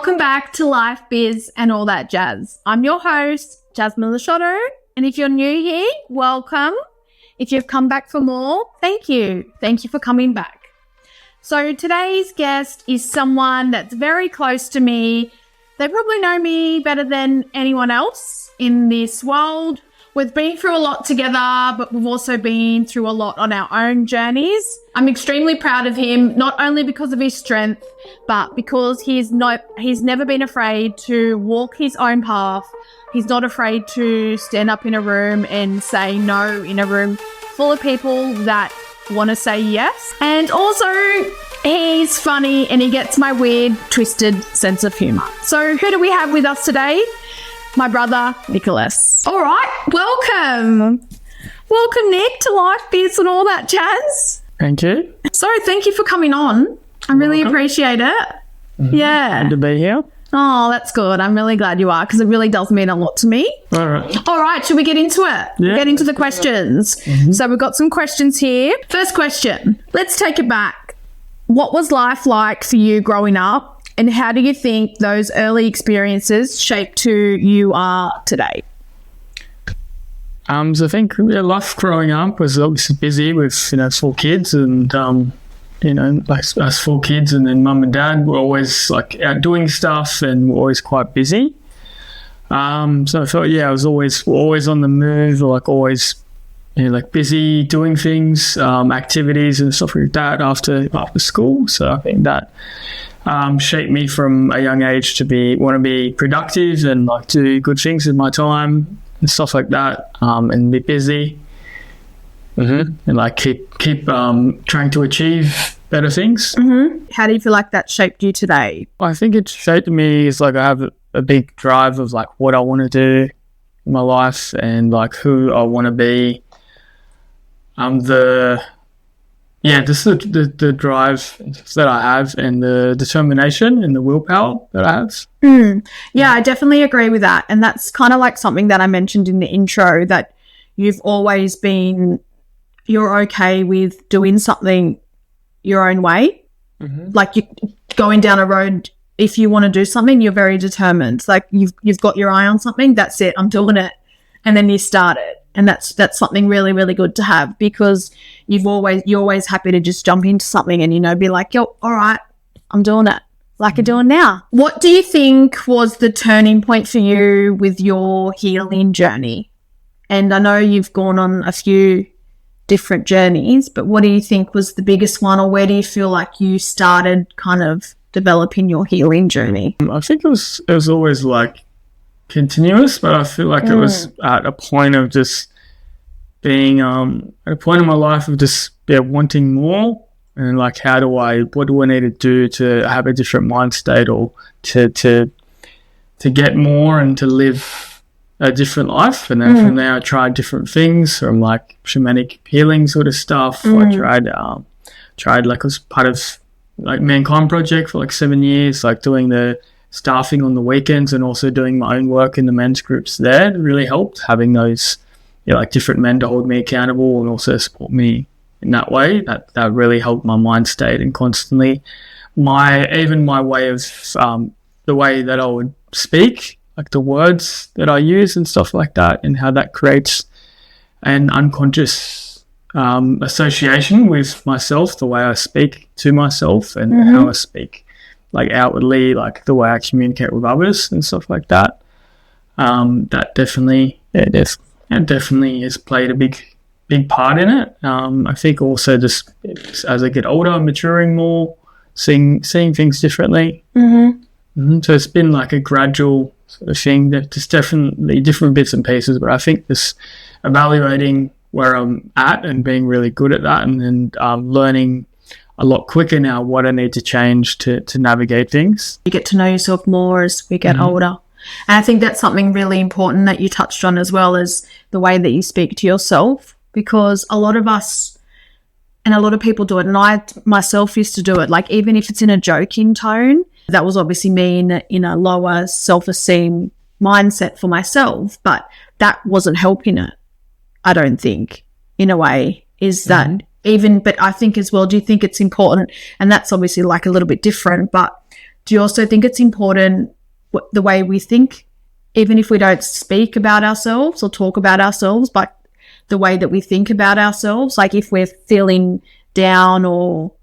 Welcome back to Life, Biz and All That Jazz. I'm your host, Jasmine Lashotto, and if you're new here, welcome. If you've come back for more, thank you. Thank you for coming back. So today's guest is someone that's very close to me. They probably know me better than anyone else in this world. We've been through a lot together, but we've also been through a lot on our own journeys. I'm extremely proud of him, not only because of his strength, but because he's never been afraid to walk his own path. He's not afraid to stand up in a room and say no in a room full of people that want to say yes. And also, he's funny and he gets my weird, twisted sense of humour. So who do we have with us today? My brother, Nicholas. All right, welcome. Welcome, Nick, to Life, Biz and All That Jazz. Thank you. So thank you for coming on. I really appreciate it. Mm-hmm. Yeah. Good to be here. Oh, that's good. I'm really glad you are because it really does mean a lot to me. All right. All right, should we get into it? Yeah. Get into the questions. Mm-hmm. So we've got some questions here. First question. Let's take it back. What was life like for you growing up? And how do you think those early experiences shaped who you are today? So I think life growing up was obviously busy with, 4 kids and, like us 4 kids and then mum and dad were always like out doing stuff and were always quite busy. So I felt, I was always on the move, like always, busy doing things, activities and stuff like that after school. So I think that shaped me from a young age to want to be productive and like do good things with my time and stuff like that, and be busy, and like keep trying to achieve better things. Mm-hmm. How do you feel like that shaped you today? I think it shaped me is like I have a big drive of like what I want to do in my life and like who I want to be. Just the drive that I have and the determination and the willpower that I have. Yeah, I definitely agree with that. And that's kind of like something that I mentioned in the intro, that you've always been, you're okay with doing something your own way. Mm-hmm. Like you going down a road, if you want to do something, you're very determined. Like you've got your eye on something, that's it, I'm doing it. And then you start it. And that's something really, really good to have because you're always happy to just jump into something and, be like, yo, all right, I'm doing it like you're doing now. What do you think was the turning point for you with your healing journey? And I know you've gone on a few different journeys, but what do you think was the biggest one, or where do you feel like you started kind of developing your healing journey? I think it was always like continuous, but I feel like it was at a point of just being at a point in my life of just wanting more and like what do I need to do to have a different mind state or to get more and to live a different life. And then from there I tried different things from like shamanic healing sort of stuff. I tried like I was part of like Mankind Project for like 7 years, like doing the staffing on the weekends and also doing my own work in the men's groups there. It really helped having those like different men to hold me accountable and also support me in that way. That really helped my mind state and constantly my way of the way that I would speak, like the words that I use and stuff like that, and how that creates an unconscious association with myself, the way I speak to myself and how I speak like outwardly, like the way I communicate with others and stuff like that. That definitely has played a big part in it. I think also just as I get older, I'm maturing more, seeing things differently. So it's been like a gradual sort of thing. That there's definitely different bits and pieces, but I think this evaluating where I'm at and being really good at that, and then learning a lot quicker now what I need to change to navigate things. You get to know yourself more as we get older. And I think that's something really important that you touched on, as well as the way that you speak to yourself, because a lot of us and a lot of people do it, and I myself used to do it, like even if it's in a joking tone. That was obviously me in a lower self-esteem mindset for myself, but that wasn't helping it, I don't think, in a way, is that but I think as well, do you think it's important, and that's obviously like a little bit different, but do you also think it's important the way we think, even if we don't speak about ourselves or talk about ourselves, but the way that we think about ourselves? Like if we're feeling down or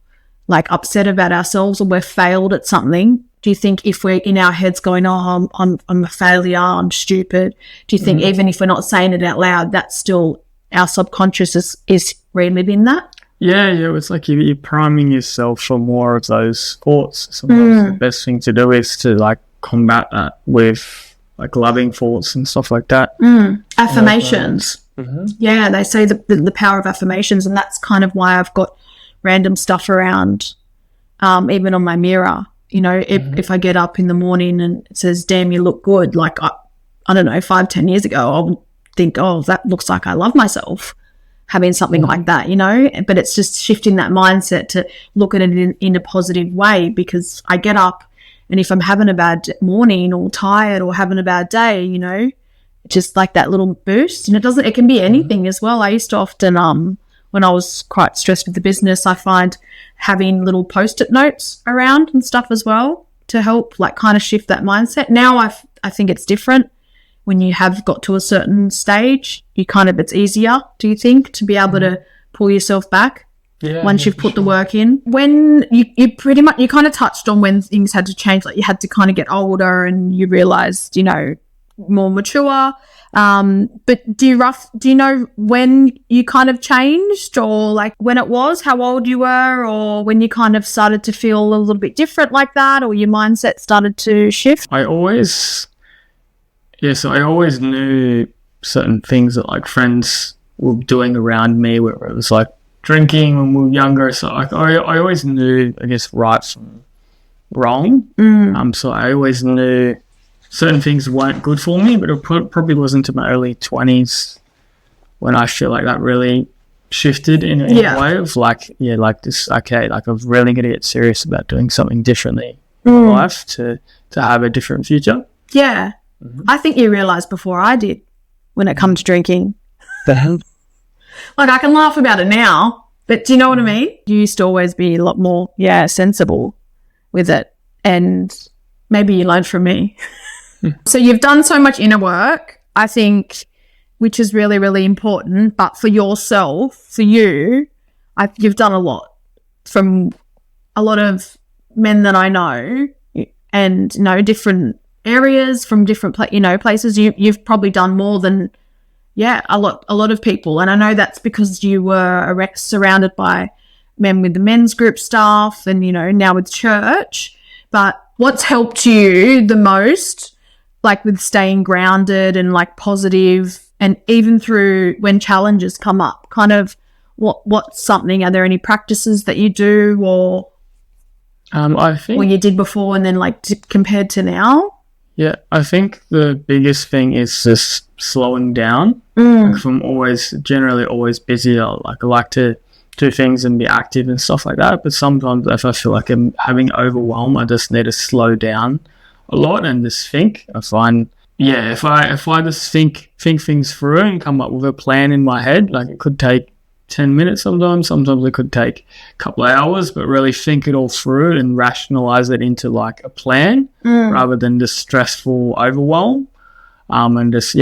like upset about ourselves or we're failed at something, do you think if we're in our heads going, oh, I'm a failure, I'm stupid, do you think even if we're not saying it out loud, that's still our subconscious is reliving that? Yeah, it's like you're priming yourself for more of those thoughts. Sometimes the best thing to do is to like combat that with like loving thoughts and stuff like that. Affirmations. Yeah, they say the power of affirmations, and that's kind of why I've got random stuff around, even on my mirror. You know, if I get up in the morning and it says, damn, you look good, like, I don't know, 5-10 years ago, I'll think, oh, that looks like I love myself, having something like that, you know. But it's just shifting that mindset to look at it in a positive way, because I get up and if I'm having a bad morning or tired or having a bad day, you know, just like that little boost. And it can be anything as well. I used to often, when I was quite stressed with the business, I find having little post-it notes around and stuff as well to help like kind of shift that mindset. Now I think it's different. When you have got to a certain stage, it's easier, do you think, to be able to pull yourself back once you've put the work in? When you kind of touched on when things had to change, like you had to kind of get older and you realised, you know, more mature. But do you know when you kind of changed, or like when it was, how old you were, or when you kind of started to feel a little bit different like that, or your mindset started to shift? I always knew certain things that like friends were doing around me, where it was like drinking when we were younger. So like I always knew, I guess, right from wrong. So I always knew certain things weren't good for me, but it probably wasn't in my early 20s when I feel like that really shifted in a way of like this, okay, like I'm really going to get serious about doing something differently in my life to have a different future. Yeah. I think you realised before I did when it comes to drinking. The hell? Like I can laugh about it now, but do you know what I mean? You used to always be a lot more, sensible with it, and maybe you learned from me. So you've done so much inner work, I think, which is really, really important. But for yourself, for you, you've done a lot from a lot of men that I know, and, you know, different areas from different places. You've probably done more than a lot of people, and I know that's because you were surrounded by men with the men's group stuff, and, you know, now with church. But what's helped you the most, like with staying grounded and like positive, and even through when challenges come up, kind of what's something? Are there any practices that you do, or I think, or you did before and then like compared to now? Yeah, I think the biggest thing is just slowing down. Like I'm generally always busy. I like to do things and be active and stuff like that. But sometimes if I feel like I'm having overwhelm, I just need to slow down a lot and just think. I find, if I just think things through and come up with a plan in my head, like it could take 10 minutes sometimes it could take a couple of hours, but really think it all through and rationalize it into like a plan rather than just stressful overwhelm, and just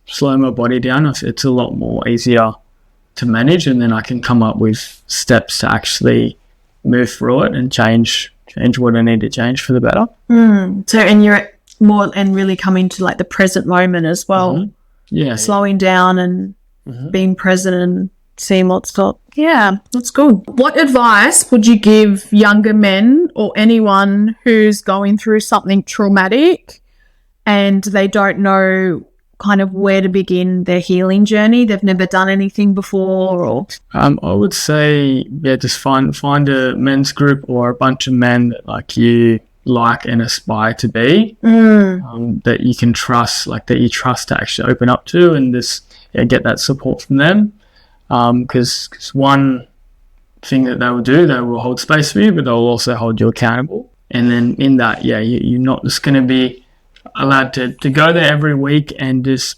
slow my body down. It's a lot more easier to manage, and then I can come up with steps to actually move through it and change what I need to change for the better. So, and you're more and really coming to like the present moment as well. Slowing down and being present and seeing what's got. Yeah, that's good. What advice would you give younger men or anyone who's going through something traumatic and they don't know kind of where to begin their healing journey? They've never done anything before, or I would say just find a men's group or a bunch of men that like you like and aspire to be, that you can trust, like that you trust to actually open up to, and just get that support from them. Because one thing that they will do, they will hold space for you, but they'll also hold you accountable. And then in that, you're not just going to be allowed to go there every week and just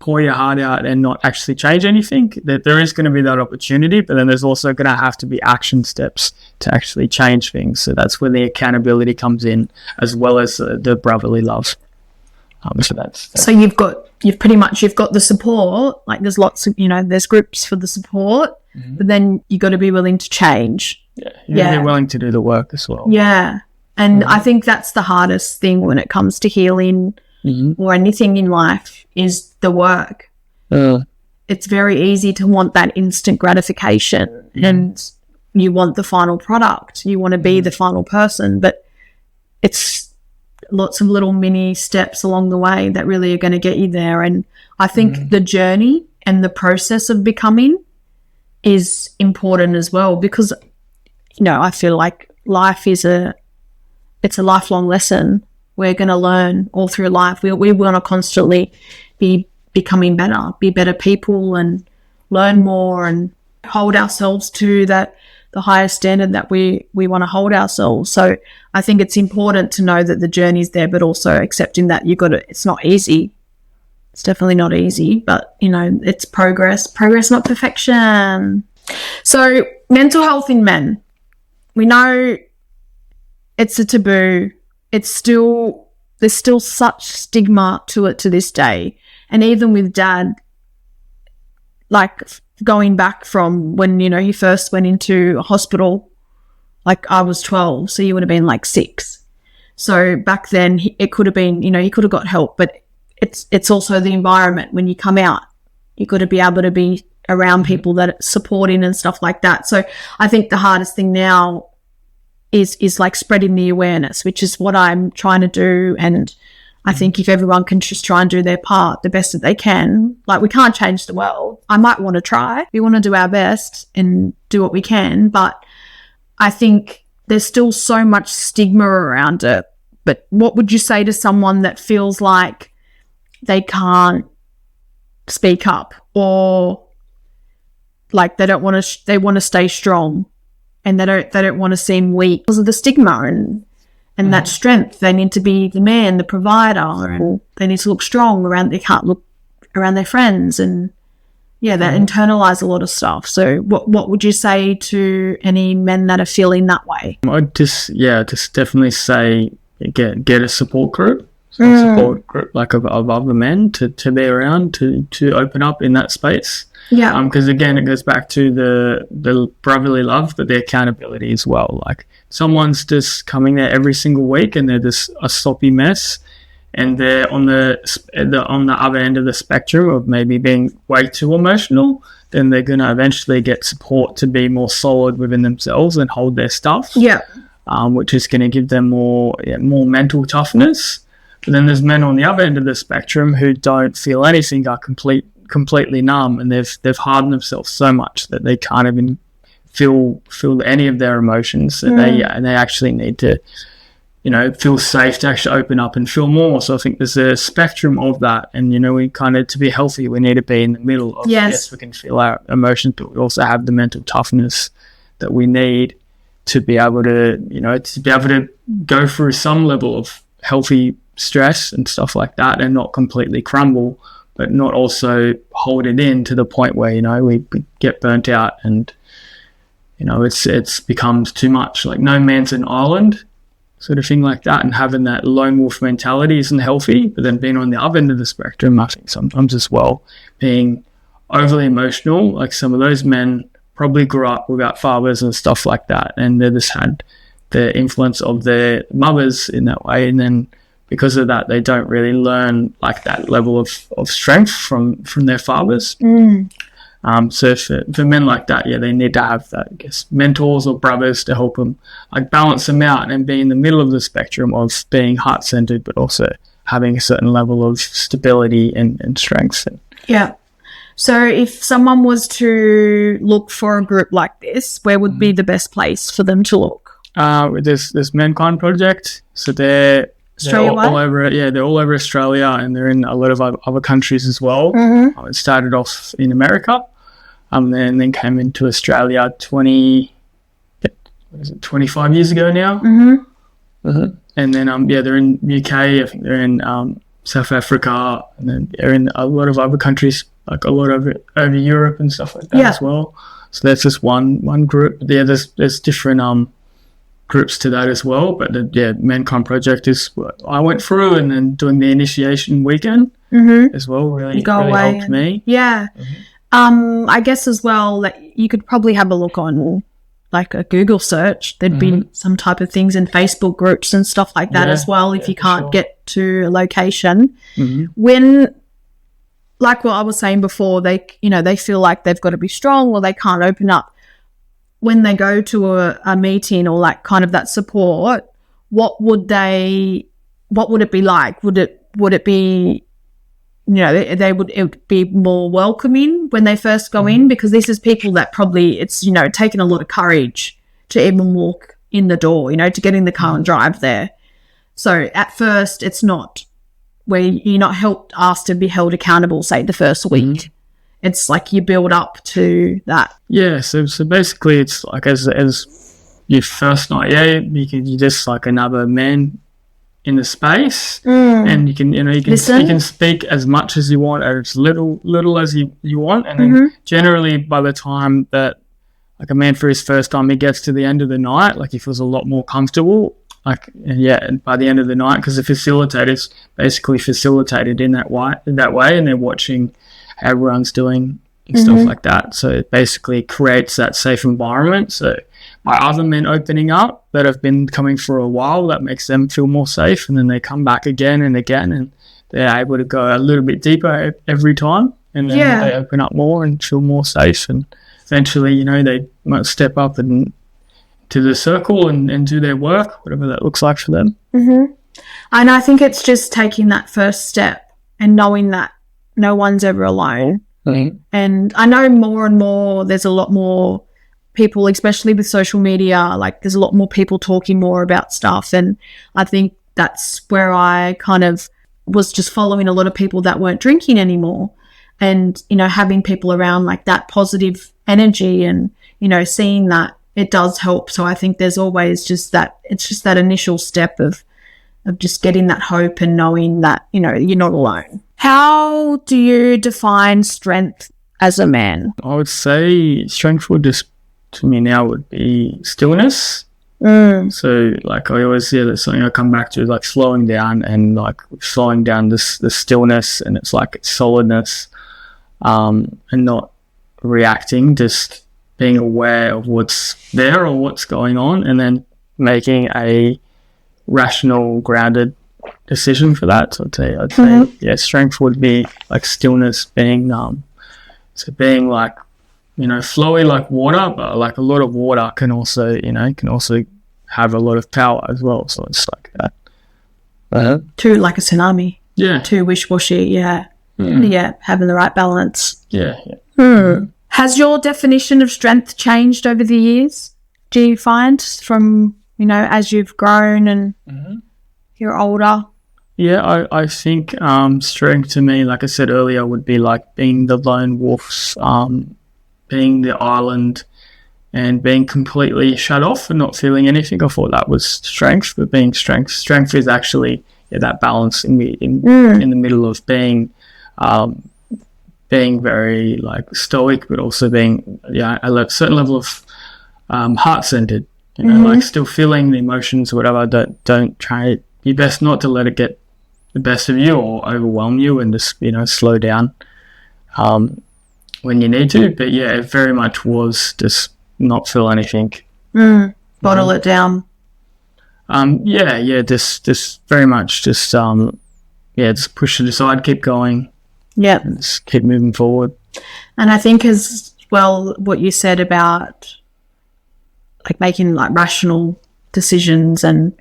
pour your heart out and not actually change anything, that there is going to be that opportunity, but then there's also going to have to be action steps to actually change things. So that's where the accountability comes in, as well as the brotherly love. So you've got the support, like there's lots of, there's groups for the support, but then you got to be willing to change. Yeah, you got to be willing to do the work as well. Yeah. And I think that's the hardest thing when it comes to healing or anything in life is the work. It's very easy to want that instant gratification and you want the final product. You want to be the final person, but it's lots of little mini steps along the way that really are going to get you there. And I think the journey and the process of becoming is important as well, because, I feel like life it's a lifelong lesson. We're going to learn all through life. We want to constantly be becoming better, be better people and learn more and hold ourselves to the highest standard that we want to hold ourselves. So I think it's important to know that the journey's there, but also accepting that it's not easy. It's definitely not easy, but, it's progress, not perfection. So mental health in men, we know it's a taboo. There's still such stigma to it to this day. And even with Dad, like going back from when, he first went into a hospital, like I was 12, so you would have been like 6. So back then it could have been, he could have got help, but it's also the environment. When you come out, you got to be able to be around people that are supporting and stuff like that. So I think the hardest thing now is like spreading the awareness, which is what I'm trying to do. And I think if everyone can just try and do their part the best that they can, like we can't change the world. I might want to try. We want to do our best and do what we can, but I think there's still so much stigma around it. But what would you say to someone that feels like they can't speak up, or like they want to stay strong and they don't want to seem weak because of the stigma and that strength? They need to be the man, the provider, and they need to look strong they can't look around their friends, and they internalize a lot of stuff. So what would you say to any men that are feeling that way? I'd just definitely say get a support group. Support group like of other men to be around, to open up in that space. Yeah. Because again, it goes back to the brotherly love, but the accountability as well. Like someone's just coming there every single week and they're just a sloppy mess, and they're on the other end of the spectrum of maybe being way too emotional, then they're going to eventually get support to be more solid within themselves and hold their stuff. Yeah. Which is going to give them more mental toughness. But then there's men on the other end of the spectrum who don't feel anything, are completely numb, and they've hardened themselves so much that they can't even feel any of their emotions. So they actually need to, feel safe to actually open up and feel more. So I think there's a spectrum of that, and we kind of, to be healthy, we need to be in the middle of yes, we can feel our emotions, but we also have the mental toughness that we need to be able to go through some level of healthy stress and stuff like that, and not completely crumble, but not also hold it in to the point where we get burnt out and it's becomes too much. Like no man's an island sort of thing like that, and having that lone wolf mentality isn't healthy. But then being on the other end of the spectrum, I think sometimes as well, being overly emotional, like some of those men probably grew up without fathers and stuff like that, and they just had the influence of their mothers in that way, and then because of that, they don't really learn like that level of strength from their fathers. So for men like that, they need to have that, I guess, mentors or brothers to help them like balance them out and be in the middle of the spectrum of being heart-centered, but also having a certain level of stability and strength. Yeah. So if someone was to look for a group like this, where would be the best place for them to look? There's Mankind Project. So they're all over. Yeah, they're all over Australia, and they're in a lot of other countries as well. It started off in America, and then came into Australia 25 years ago now. And then they're in UK. I think they're in South Africa, and then they're in a lot of other countries, like a lot of it over Europe and stuff like that as well. So that's just one group. Yeah, there's different groups to that as well. But the Mankind Project is what I went through, and then doing the initiation weekend as well really helped me. Yeah. I guess as well that you could probably have a look on like a Google search. There'd be some type of things in Facebook groups and stuff like that as well if you can't get to a location. When, like what I was saying before, they feel like they've got to be strong or they can't open up. When they go to a meeting or like kind of that support, what would it be like? Would it be, it would be more welcoming when they first go in, because this is people that probably it's, taken a lot of courage to even walk in the door, to get in the car and drive there. So at first it's not where you're not asked to be held accountable, say the first week. It's like you build up to that. Yeah, so basically it's like as your first night, you're just like another man in the space, and you can speak as much as you want, or as little as you want, and then generally by the time that like a man for his first time, he gets to the end of the night, like he feels a lot more comfortable. And by the end of the night, because the facilitator's basically facilitated in that way, and they're watching how everyone's doing and stuff like that. So it basically creates that safe environment. So by other men opening up that have been coming for a while, that makes them feel more safe, and then they come back again and again, and they're able to go a little bit deeper every time, and then they open up more and feel more safe, and eventually, they might step up and to the circle and do their work, whatever that looks like for them. And I think it's just taking that first step and knowing that no one's ever alone. And I know more and more there's a lot more people, especially with social media, like there's a lot more people talking more about stuff, and I think that's where I kind of was just following a lot of people that weren't drinking anymore, and having people around like that positive energy, and seeing that it does help. So I think there's always just that, it's just that initial step of just getting that hope and knowing that you're not alone. How do you define strength as a man? I would say strength would just, to me now, would be stillness. So like I always say, that's something I come back to, like slowing down this stillness, and it's like it's solidness, and not reacting, just being aware of what's there or what's going on, and then making a rational, grounded decision for that. So I'd say strength would be like stillness, being being like flowy like water, but like a lot of water can also have a lot of power as well. So it's like that. Too like a tsunami. Yeah. Too wish-washy. Yeah. Having the right balance. Yeah. Has your definition of strength changed over the years? Do you find from as you've grown and you're older? Yeah, I think strength to me, like I said earlier, would be like being the lone wolf, being the island, and being completely shut off and not feeling anything. I thought that was strength, but being strength is actually that balance in the middle of being very like stoic, but also being a certain level of heart-centered. Like still feeling the emotions or whatever. Don't try. Be best not to let it get the best of you or overwhelm you, and just slow down when you need to. But it very much was just not feel anything. Bottle it down. Just very much just just push it aside, keep going. Yeah, just keep moving forward. And I think as well, what you said about like making like rational decisions, and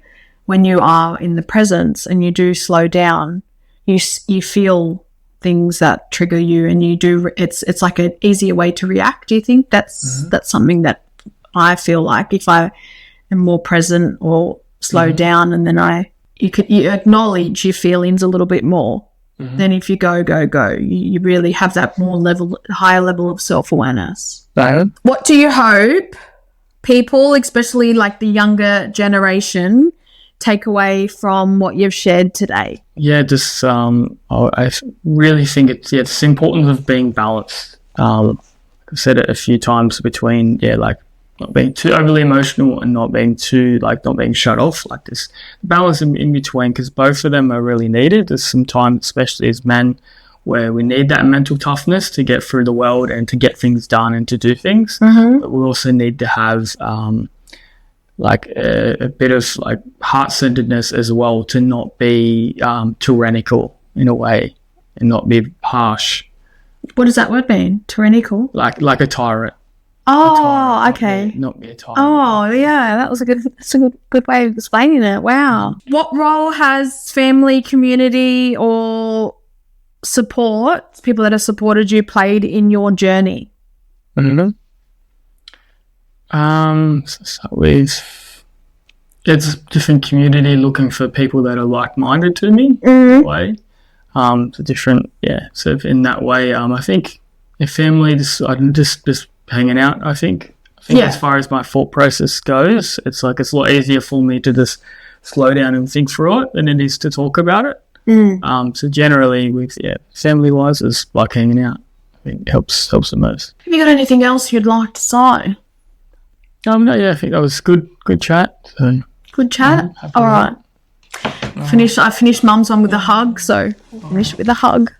when you are in the presence and you do slow down, you feel things that trigger you, and you do. It's like an easier way to react. Do you think that's something that I feel like if I am more present or slow down, and then you acknowledge your feelings a little bit more. Then if you go, you really have that higher level of self-awareness. What do you hope people, especially like the younger generation, take away from what you've shared today? Yeah, just I really think it's the importance of being balanced. I've said it a few times between like not being too overly emotional and not being too not being shut off. Like this balance in between, because both of them are really needed. There's some time, especially as men, where we need that mental toughness to get through the world and to get things done and to do things. But we also need to have a bit of heart-centeredness as well, to not be tyrannical in a way and not be harsh. What does that word mean? Tyrannical? Like a tyrant. Oh, okay. Not be a tyrant. Oh, yeah, that's a good way of explaining it. Wow. What role has family, community, or support, people that have supported you, played in your journey? So with it's a different community, looking for people that are like-minded to me in a way. It's a different, so in that way, I think a family, just hanging out, I think as far as my thought process goes, it's a lot easier for me to just slow down and think through it than it is to talk about it. So generally with family wise, it's like hanging out. I think it helps the most. Have you got anything else you'd like to say? No, I think that was good chat. So, good chat. All right. I finished Mum's one with a hug, so finish it with a hug.